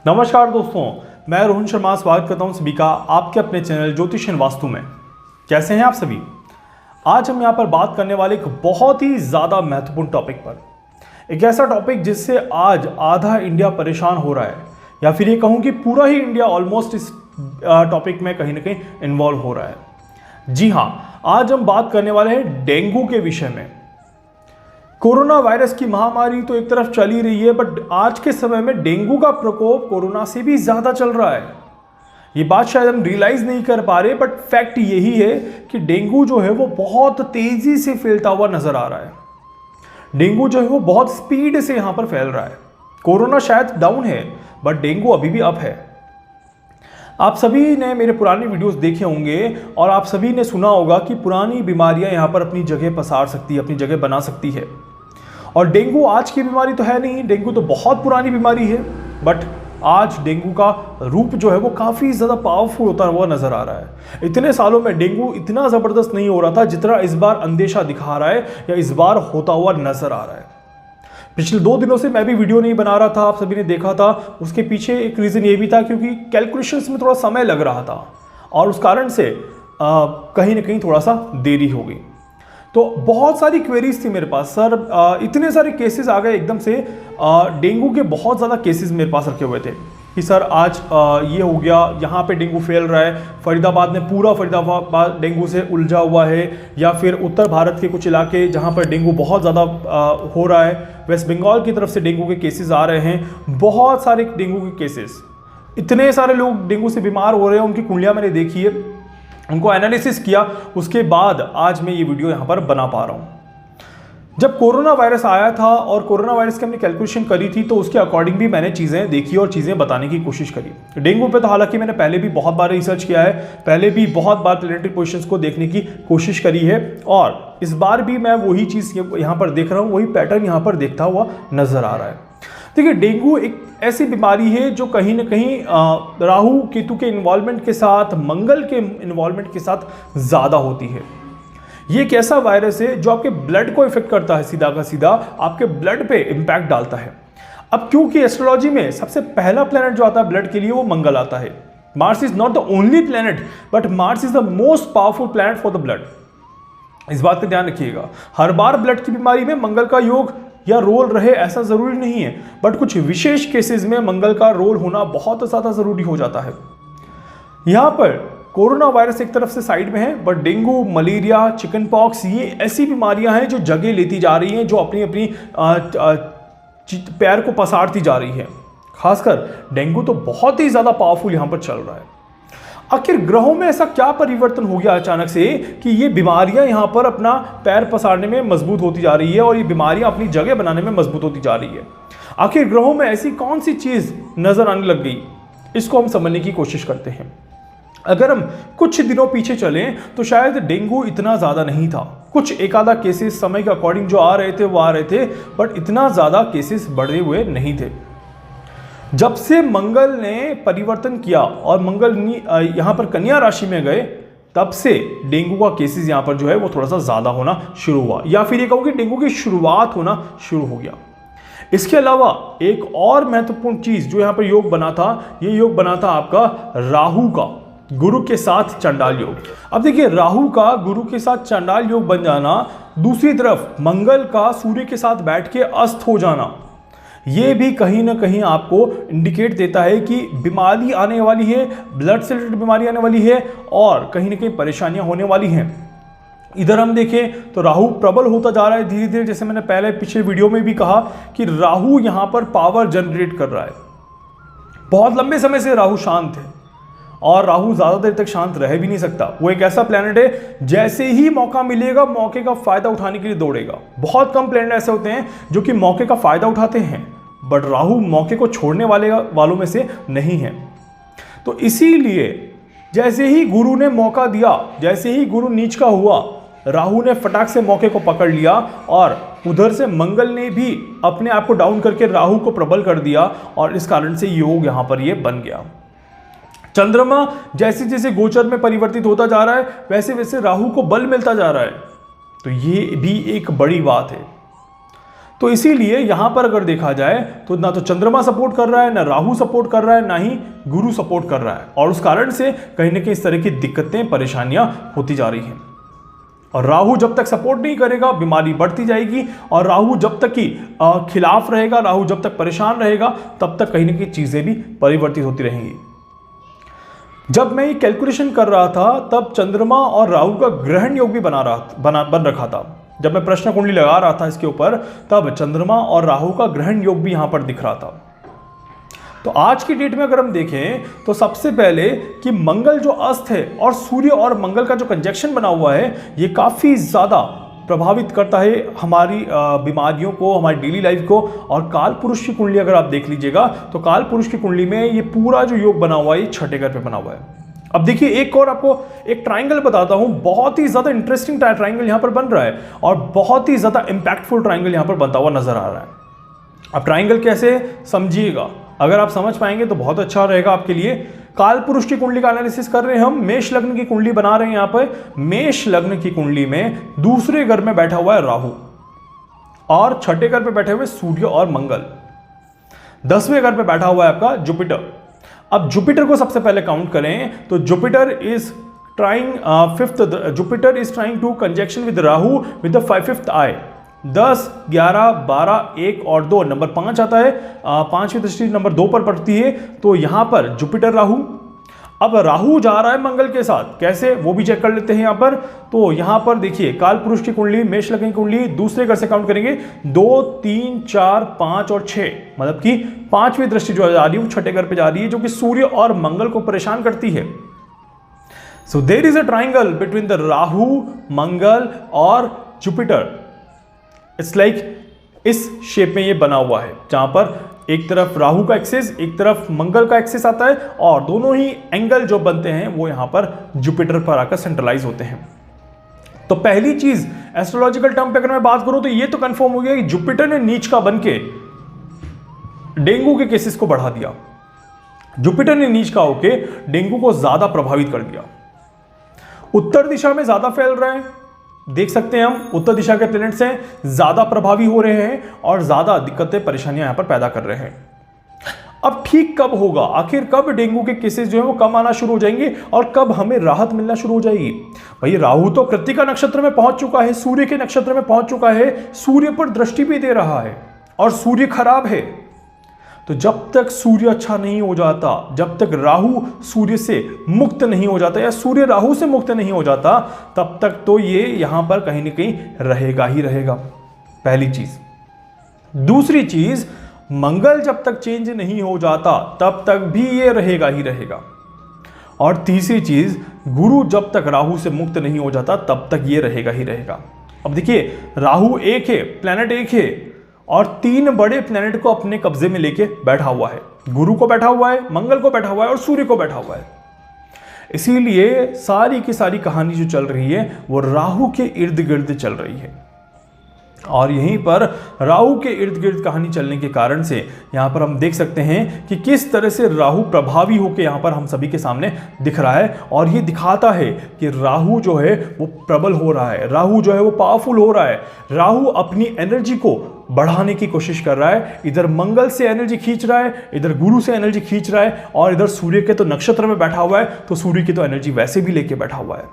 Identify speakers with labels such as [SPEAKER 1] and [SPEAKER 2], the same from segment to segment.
[SPEAKER 1] नमस्कार दोस्तों, मैं रोहन शर्मा स्वागत करता हूं सभी का आपके अपने चैनल ज्योतिष एंड वास्तु में। कैसे हैं आप सभी। आज हम यहां पर बात करने वाले एक बहुत ही ज़्यादा महत्वपूर्ण टॉपिक पर, एक ऐसा टॉपिक जिससे आज आधा इंडिया परेशान हो रहा है, या फिर ये कहूँ कि पूरा ही इंडिया ऑलमोस्ट इस टॉपिक में कहीं ना कहीं इन्वॉल्व हो रहा है। जी हाँ, आज हम बात करने वाले हैं डेंगू के विषय में। कोरोना वायरस की महामारी तो एक तरफ चल ही रही है, बट आज के समय में डेंगू का प्रकोप कोरोना से भी ज़्यादा चल रहा है। ये बात शायद हम रियलाइज़ नहीं कर पा रहे, बट फैक्ट यही है कि डेंगू जो है वो बहुत तेज़ी से फैलता हुआ नज़र आ रहा है। डेंगू जो है वो बहुत स्पीड से यहाँ पर फैल रहा है। कोरोना शायद डाउन है, बट डेंगू अभी भी अप है। आप सभी ने मेरे पुराने वीडियोस देखे होंगे और आप सभी ने सुना होगा कि पुरानी बीमारियां यहाँ पर अपनी जगह पसार सकती है, अपनी जगह बना सकती है। और डेंगू आज की बीमारी तो है नहीं, डेंगू तो बहुत पुरानी बीमारी है, बट आज डेंगू का रूप जो है वो काफ़ी ज़्यादा पावरफुल होता हुआ नज़र आ रहा है। इतने सालों में डेंगू इतना ज़बरदस्त नहीं हो रहा था जितना इस बार अंदेशा दिखा रहा है या इस बार होता हुआ नज़र आ रहा है। पिछले 2 दिनों से मैं भी वीडियो नहीं बना रहा था, आप सभी ने देखा था। उसके पीछे एक रीज़न ये भी था क्योंकि कैलकुलेशंस में थोड़ा समय लग रहा था और उस कारण से कहीं ना कहीं थोड़ा सा देरी हो गई। तो बहुत सारी क्वेरीज थी मेरे पास, सर इतने सारे केसेस आ गए एकदम से। डेंगू के बहुत ज़्यादा केसेस मेरे पास रखे हुए थे कि सर आज ये हो गया, यहाँ पे डेंगू फैल रहा है, फरीदाबाद में पूरा फरीदाबाद डेंगू से उलझा हुआ है, या फिर उत्तर भारत के कुछ इलाके जहाँ पर डेंगू बहुत ज़्यादा हो रहा है, वेस्ट बंगाल की तरफ से डेंगू के केसेस आ रहे हैं, बहुत सारे डेंगू के केसेस। इतने सारे लोग डेंगू से बीमार हो रहे हैं, उनकी कुंडलियाँ मैंने देखी है, उनको एनालिसिस किया, उसके बाद आज मैं ये वीडियो यहाँ पर बना पा रहा हूँ। जब कोरोना वायरस आया था और कोरोना वायरस की हमने कैलकुलेशन करी थी, तो उसके अकॉर्डिंग भी मैंने चीज़ें देखी और चीज़ें बताने की कोशिश करी। डेंगू पे तो हालांकि मैंने पहले भी बहुत बार रिसर्च किया है, पहले भी बहुत बार प्लेनेटरी पोजीशंस को देखने की कोशिश करी है, और इस बार भी मैं वही चीज़ यहाँ पर देख रहा हूँ, वही पैटर्न यहाँ पर देखता हुआ नज़र आ रहा है। देखिए, डेंगू एक ऐसी बीमारी है जो कहीं ना कहीं राहु केतु के इन्वॉल्वमेंट के साथ, मंगल के इन्वॉल्वमेंट के साथ ज़्यादा होती है। ये एक ऐसा वायरस है जो आपके ब्लड को इफेक्ट करता है, सीधा का सीधा आपके ब्लड पे इम्पैक्ट डालता है। अब क्योंकि एस्ट्रोलॉजी में सबसे पहला प्लैनेट जो आता है ब्लड के लिए वो मंगल आता है। Mars is not the only planet, but Mars is the most powerful planet for the blood. इस बात का ध्यान रखिएगा। हर बार ब्लड की बीमारी में मंगल का योग या रोल रहे ऐसा जरूरी नहीं है, बट कुछ विशेष केसेस में मंगल का रोल होना बहुत ज़्यादा जरूरी हो जाता है। यहाँ पर कोरोना वायरस एक तरफ से साइड में है, but dengue, malaria, chicken pox ये ऐसी बीमारियां हैं जो जगह लेती जा रही हैं, जो अपनी अपनी पैर को पसारती जा रही है। खासकर डेंगू तो बहुत ही ज़्यादा पावरफुल यहाँ पर चल रहा है। आखिर ग्रहों में ऐसा क्या परिवर्तन हो गया अचानक से कि ये बीमारियां यहाँ पर अपना पैर पसारने में मजबूत होती जा रही है और ये बीमारियां अपनी जगह बनाने में मजबूत होती जा रही है। आखिर ग्रहों में ऐसी कौन सी चीज़ नज़र आने लग गई, इसको हम समझने की कोशिश करते हैं। अगर हम कुछ दिनों पीछे चलें तो शायद डेंगू इतना ज़्यादा नहीं था। कुछ एक आधा केसेस समय के अकॉर्डिंग जो आ रहे थे वो आ रहे थे, बट इतना ज़्यादा केसेस बढ़े हुए नहीं थे। जब से मंगल ने परिवर्तन किया और मंगल यहाँ पर कन्या राशि में गए, तब से डेंगू का केसेस यहाँ पर जो है वो थोड़ा सा ज़्यादा होना शुरू हुआ, या फिर ये कहूँ कि डेंगू की शुरुआत होना शुरू हो गया। इसके अलावा एक और महत्वपूर्ण चीज़ जो यहाँ पर योग बना था, ये योग बना था आपका राहु का गुरु के साथ चंडाल योग। अब देखिए, राहु का गुरु के साथ चंडाल योग बन जाना, दूसरी तरफ मंगल का सूर्य के साथ बैठ के अस्त हो जाना, ये भी कहीं ना कहीं आपको इंडिकेट देता है कि बीमारी आने वाली है, ब्लड से रिलेटेड बीमारी आने वाली है और कहीं ना कहीं परेशानियां होने वाली हैं। इधर हम देखें तो राहु प्रबल होता जा रहा है धीरे धीरे। जैसे मैंने पहले पिछले वीडियो में भी कहा कि राहु यहां पर पावर जनरेट कर रहा है। बहुत लंबे समय से राहु शांत है और राहु ज़्यादा देर तक शांत रह भी नहीं सकता। वो एक ऐसा प्लैनेट है, जैसे ही मौका मिलेगा मौके का फ़ायदा उठाने के लिए दौड़ेगा। बहुत कम प्लैनेट ऐसे होते हैं जो कि मौके का फ़ायदा उठाते हैं, बट राहु मौके को छोड़ने वालों में से नहीं है। तो इसीलिए जैसे ही गुरु ने मौका दिया, जैसे ही गुरु नीच का हुआ, राहु ने फटाक से मौके को पकड़ लिया और उधर से मंगल ने भी अपने आप को डाउन करके राहु को प्रबल कर दिया और इस कारण से योग यहाँ पर ये बन गया। चंद्रमा जैसे जैसे गोचर में परिवर्तित होता जा रहा है, वैसे वैसे राहु को बल मिलता जा रहा है। तो ये भी एक बड़ी बात है। तो इसीलिए यहां पर अगर देखा जाए तो ना तो चंद्रमा सपोर्ट कर रहा है, ना राहु सपोर्ट कर रहा है, ना ही गुरु सपोर्ट कर रहा है, और उस कारण से कहीं ना कहीं इस तरह की दिक्कतें परेशानियां होती जा रही हैं। और राहु जब तक सपोर्ट नहीं करेगा बीमारी बढ़ती जाएगी, और राहु जब तक कि खिलाफ रहेगा, राहु जब तक परेशान रहेगा, तब तक कहीं ना कहीं चीजें भी परिवर्तित होती रहेंगी। जब मैं ये कैलकुलेशन कर रहा था तब चंद्रमा और राहु का ग्रहण योग भी बन रखा था। जब मैं प्रश्न कुंडली लगा रहा था इसके ऊपर, तब चंद्रमा और राहु का ग्रहण योग भी यहां पर दिख रहा था। तो आज की डेट में अगर हम देखें तो सबसे पहले कि मंगल जो अस्त है और सूर्य और मंगल का जो कंजक्शन बना हुआ है, ये काफी ज्यादा प्रभावित करता है हमारी बीमारियों को, हमारी डेली लाइफ को। और काल पुरुष की कुंडली अगर आप देख लीजिएगा तो काल पुरुष की कुंडली में ये पूरा जो योग बना हुआ है, ये छठे घर पे बना हुआ है। अब देखिए एक और आपको एक ट्राइंगल बताता हूं, बहुत ही ज्यादा इंटरेस्टिंग ट्राइंगल यहां पर बन रहा है और बहुत ही ज्यादा इंपैक्टफुल ट्राइंगल यहां पर बनता हुआ नजर आ रहा है। अब ट्राइंगल कैसे समझिएगा, अगर आप समझ पाएंगे तो बहुत अच्छा रहेगा आपके लिए। काल पुरुष की कुंडली का एनालिसिस कर रहे हैं हम, मेष लग्न की कुंडली बना रहे हैं। यहां पर मेष लग्न की कुंडली में दूसरे घर में बैठा हुआ है राहु, और छठे घर पे बैठे हुए सूर्य और मंगल, 10वें घर पे बैठा हुआ है आपका जुपिटर। अब जुपिटर को सबसे पहले काउंट करें तो Jupiter is trying to conjunction with Rahu with the 5th आई। 10, 11, 12, 1 और 2 नंबर 5 आता है, 5वीं दृष्टि नंबर 2 पर पड़ती है। तो यहां पर जुपिटर राहु, अब राहु जा रहा है मंगल के साथ, कैसे वो भी चेक कर लेते हैं यहां पर। तो यहां पर देखिए काल पुरुष की कुंडली, मेष लग्न की कुंडली, दूसरे घर से काउंट करेंगे 2, 3, 4, 5 और 6, मतलब कि 5वीं दृष्टि जो जा रही है वो छठे घर पे जा रही है, जो कि सूर्य और मंगल को परेशान करती है। So there is a triangle between the Rahu, Mangal और जुपिटर। इट्स लाइक इस शेप में ये बना हुआ है, जहां पर एक तरफ राहु का एक्सिस, एक तरफ मंगल का एक्सिस आता है, और दोनों ही एंगल जो बनते हैं वो यहां पर जुपिटर पर आकर सेंट्रलाइज होते हैं। तो पहली चीज एस्ट्रोलॉजिकल टर्म पे अगर मैं बात करूं तो ये तो कंफर्म हो गया कि जुपिटर ने नीच का बनके डेंगू के केसेस को बढ़ा दिया। जुपिटर ने नीच का होके डेंगू को ज्यादा प्रभावित कर दिया। उत्तर दिशा में ज्यादा फैल रहा है, देख सकते हैं हम, उत्तर दिशा के प्लैनेट्स हैं ज्यादा प्रभावी हो रहे हैं और ज्यादा दिक्कतें परेशानियां यहां पर पैदा कर रहे हैं। अब ठीक कब होगा, आखिर कब डेंगू के केसेस जो है वो कम आना शुरू हो जाएंगे और कब हमें राहत मिलना शुरू हो जाएगी? भाई राहु तो कृत्तिका नक्षत्र में पहुंच चुका है, सूर्य के नक्षत्र में पहुंच चुका है, सूर्य पर दृष्टि भी दे रहा है और सूर्य खराब है। तो जब तक सूर्य अच्छा नहीं हो जाता, जब तक राहु सूर्य से मुक्त नहीं हो जाता या सूर्य राहु से मुक्त नहीं हो जाता, तब तक तो ये यहां पर कहीं ना कहीं रहेगा ही रहेगा, पहली चीज। दूसरी चीज, मंगल जब तक चेंज नहीं हो जाता तब तक भी ये रहेगा ही रहेगा। और तीसरी चीज, गुरु जब तक राहु से मुक्त नहीं हो जाता तब तक ये रहेगा ही रहेगा। अब देखिए राहु एक है, प्लैनेट एक है, और 3 बड़े प्लैनेट को अपने कब्जे में लेके बैठा हुआ है। गुरु को बैठा हुआ है, मंगल को बैठा हुआ है और सूर्य को बैठा हुआ है। इसीलिए सारी की सारी कहानी जो चल रही है वो राहु के इर्द गिर्द चल रही है, और यहीं पर राहु के इर्द गिर्द कहानी चलने के कारण से यहां पर हम देख सकते हैं कि किस तरह से राहु प्रभावी होकर यहां पर हम सभी के सामने दिख रहा है। और ये दिखाता है कि राहु जो है वो प्रबल हो रहा है, राहु जो है वो पावरफुल हो रहा है, राहु अपनी एनर्जी को बढ़ाने की कोशिश कर रहा है। इधर मंगल से एनर्जी खींच रहा है, इधर गुरु से एनर्जी खींच रहा है, और इधर सूर्य के तो नक्षत्र में बैठा हुआ है, तो सूर्य की तो एनर्जी वैसे भी लेके बैठा हुआ है।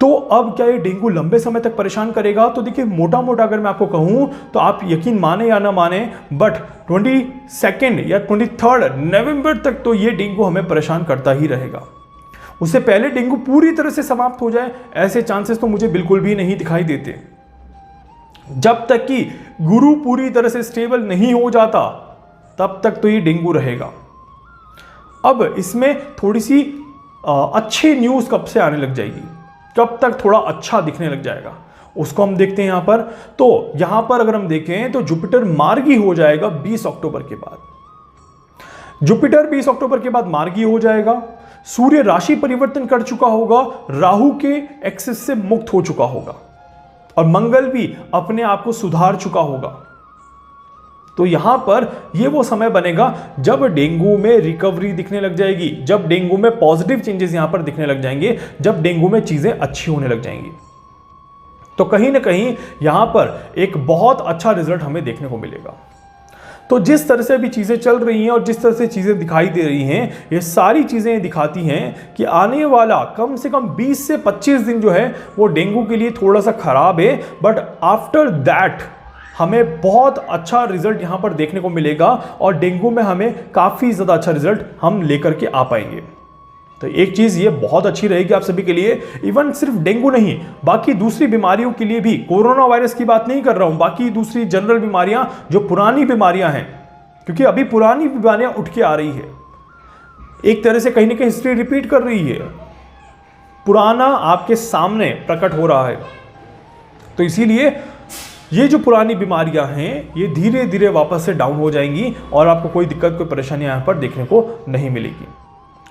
[SPEAKER 1] तो अब क्या ये डेंगू लंबे समय तक परेशान करेगा? तो देखिए मोटा मोटा अगर मैं आपको कहूं तो आप यकीन माने या ना माने, बट 22 या 23 नवंबर तक तो ये डेंगू हमें परेशान करता ही रहेगा। उससे पहले डेंगू पूरी तरह से समाप्त हो जाए ऐसे चांसेस तो मुझे बिल्कुल भी नहीं दिखाई देते। जब तक कि गुरु पूरी तरह से स्टेबल नहीं हो जाता तब तक तो ये डेंगू रहेगा। अब इसमें थोड़ी सी अच्छी न्यूज कब से आने लग जाएगी, कब तक थोड़ा अच्छा दिखने लग जाएगा, उसको हम देखते हैं यहां पर। तो यहां पर अगर हम देखें तो जुपिटर मार्गी हो जाएगा 20 अक्टूबर के बाद। जुपिटर 20 अक्टूबर के बाद मार्गी हो जाएगा, सूर्य राशि परिवर्तन कर चुका होगा, राहु के एक्सेस से मुक्त हो चुका होगा, और मंगल भी अपने आप को सुधार चुका होगा। तो यहां पर यह वो समय बनेगा जब डेंगू में रिकवरी दिखने लग जाएगी, जब डेंगू में पॉजिटिव चेंजेस यहां पर दिखने लग जाएंगे, जब डेंगू में चीजें अच्छी होने लग जाएंगी। तो कहीं ना कहीं यहाँ पर एक बहुत अच्छा रिजल्ट हमें देखने को मिलेगा। तो जिस तरह से अभी चीज़ें चल रही हैं और जिस तरह से चीज़ें दिखाई दे रही हैं, ये सारी चीज़ें दिखाती हैं कि आने वाला कम से कम 20 से 25 दिन जो है वो डेंगू के लिए थोड़ा सा खराब है, बट आफ्टर दैट हमें बहुत अच्छा रिजल्ट यहाँ पर देखने को मिलेगा और डेंगू में हमें काफ़ी ज़्यादा अच्छा रिजल्ट हम लेकर के आ पाएंगे। तो एक चीज़ ये बहुत अच्छी रहेगी आप सभी के लिए, इवन सिर्फ डेंगू नहीं, बाकी दूसरी बीमारियों के लिए भी, कोरोना वायरस की बात नहीं कर रहा हूं, बाकी दूसरी जनरल बीमारियां जो पुरानी बीमारियां हैं, क्योंकि अभी पुरानी बीमारियां उठ के आ रही है, एक तरह से कहीं ना कहीं हिस्ट्री रिपीट कर रही है, पुराना आपके सामने प्रकट हो रहा है। तो इसीलिए ये जो पुरानी बीमारियां हैं ये धीरे धीरे वापस से डाउन हो जाएंगी और आपको कोई दिक्कत, कोई परेशानी यहां पर देखने को नहीं मिलेगी।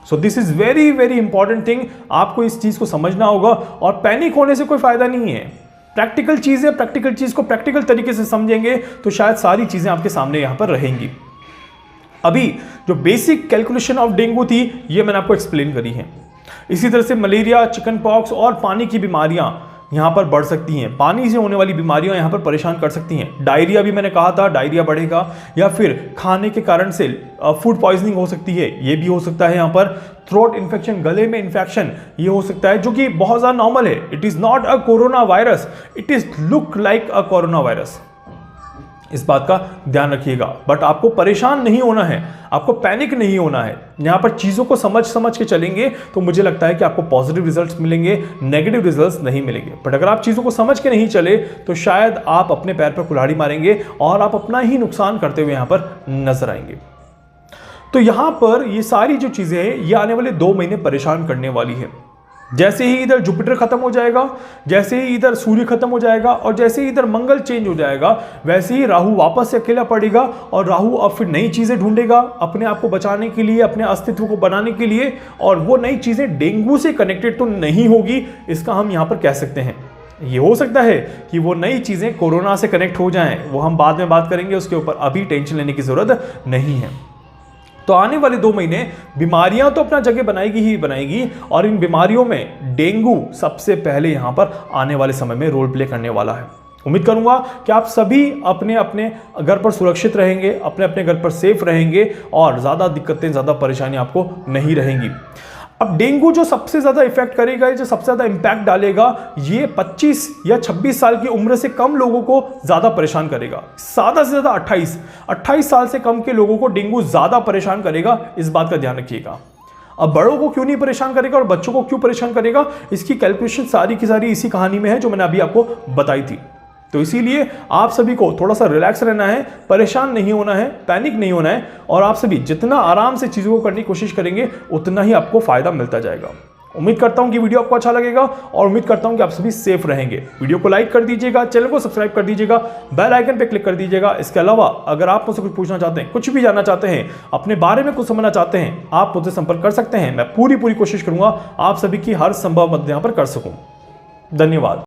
[SPEAKER 1] So this is very very important thing, आपको इस चीज को समझना होगा और पैनिक होने से कोई फायदा नहीं है। प्रैक्टिकल चीज है, प्रैक्टिकल चीज को प्रैक्टिकल तरीके से समझेंगे तो शायद सारी चीजें आपके सामने यहां पर रहेंगी। अभी जो बेसिक कैलकुलेशन ऑफ डेंगू थी ये मैंने आपको एक्सप्लेन करी है। इसी तरह से मलेरिया, चिकन पॉक्स और पानी की बीमारियां यहाँ पर बढ़ सकती हैं, पानी से होने वाली बीमारियां यहाँ पर परेशान कर सकती हैं। डायरिया भी मैंने कहा था, डायरिया बढ़ेगा, या फिर खाने के कारण से फूड पॉइजनिंग हो सकती है, ये भी हो सकता है। यहाँ पर थ्रोट इन्फेक्शन, गले में इन्फेक्शन, ये हो सकता है, जो कि बहुत ज़्यादा नॉर्मल है। It is not a corona virus, it is look like a corona virus. इस बात का ध्यान रखिएगा, बट आपको परेशान नहीं होना है, आपको पैनिक नहीं होना है। यहाँ पर चीज़ों को समझ के चलेंगे तो मुझे लगता है कि आपको पॉजिटिव रिजल्ट्स मिलेंगे, नेगेटिव रिजल्ट्स नहीं मिलेंगे। बट अगर आप चीज़ों को समझ के नहीं चले तो शायद आप अपने पैर पर कुल्हाड़ी मारेंगे और आप अपना ही नुकसान करते हुए यहाँ पर नजर आएंगे। तो यहाँ पर ये सारी जो चीज़ें हैं ये आने वाले 2 महीने परेशान करने वाली है। जैसे ही इधर जुपिटर खत्म हो जाएगा, जैसे ही इधर सूर्य खत्म हो जाएगा और जैसे ही इधर मंगल चेंज हो जाएगा, वैसे ही राहु वापस से अकेला पड़ेगा और राहु अब फिर नई चीजें ढूंढेगा अपने आप को बचाने के लिए, अपने अस्तित्व को बनाने के लिए। और वो नई चीजें डेंगू से कनेक्टेड तो नहीं होगी, इसका हम यहाँ पर कह सकते हैं। ये हो सकता है कि वो नई चीजें कोरोना से कनेक्ट हो जाएं, वो हम बाद में बात करेंगे उसके ऊपर, अभी टेंशन लेने की जरूरत नहीं है। तो आने वाले 2 महीने बीमारियां तो अपना जगह बनाएगी ही बनाएगी, और इन बीमारियों में डेंगू सबसे पहले यहां पर आने वाले समय में रोल प्ले करने वाला है। उम्मीद करूंगा कि आप सभी अपने अपने घर पर सुरक्षित रहेंगे, अपने अपने घर पर सेफ रहेंगे और ज़्यादा दिक्कतें, ज़्यादा परेशानी आपको नहीं रहेंगी। अब डेंगू जो सबसे ज़्यादा इफेक्ट करेगा, जो सबसे ज़्यादा इंपैक्ट डालेगा, ये 25 या 26 साल की उम्र से कम लोगों को ज़्यादा परेशान करेगा। ज़्यादा से ज़्यादा 28 साल से कम के लोगों को डेंगू ज़्यादा परेशान करेगा, इस बात का ध्यान रखिएगा। अब बड़ों को क्यों नहीं परेशान करेगा और बच्चों को क्यों परेशान करेगा, इसकी कैलकुलेशन सारी की सारी इसी कहानी में है जो मैंने अभी आपको बताई थी। तो इसीलिए आप सभी को थोड़ा सा रिलैक्स रहना है, परेशान नहीं होना है, पैनिक नहीं होना है, और आप सभी जितना आराम से चीज़ों को करने की कोशिश करेंगे उतना ही आपको फायदा मिलता जाएगा। उम्मीद करता हूं कि वीडियो आपको अच्छा लगेगा और उम्मीद करता हूं कि आप सभी सेफ रहेंगे। वीडियो को लाइक कर दीजिएगा, चैनल को सब्सक्राइब कर दीजिएगा, बेल आइकन पे क्लिक कर दीजिएगा। इसके अलावा अगर आप मुझसे कुछ पूछना चाहते हैं, कुछ भी जानना चाहते हैं, अपने बारे में कुछ समझना चाहते हैं, आप मुझसे संपर्क कर सकते हैं। मैं पूरी कोशिश करूंगा आप सभी की हर संभव मदद यहां पर कर सकूं। धन्यवाद।